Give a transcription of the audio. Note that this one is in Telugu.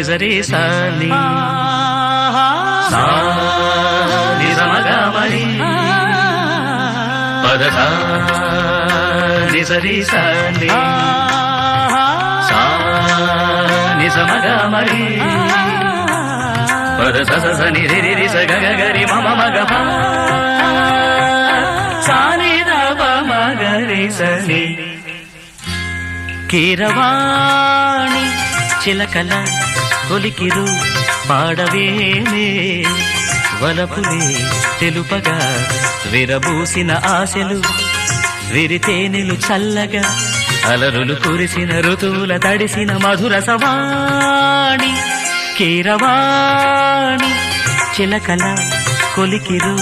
నిజరి సాని సా నిజమగమరి పద సా నిజరి సాని సా నిజమగమరి పద స స ని రి రి రి స గ గ గ రి మ మ మ గ ప సా ని ద ప మ గ రి స ని కీరవాణి చిలకల కొలికిరు పాడవేమే వలపులే తెలుపగా విరబూసిన ఆశలు విరితేనెలు చల్లగా అలరులు కురిసిన ఋతువుల తడిసిన మధుర సవాణి కీరవాణి చిలకల కొలికిరు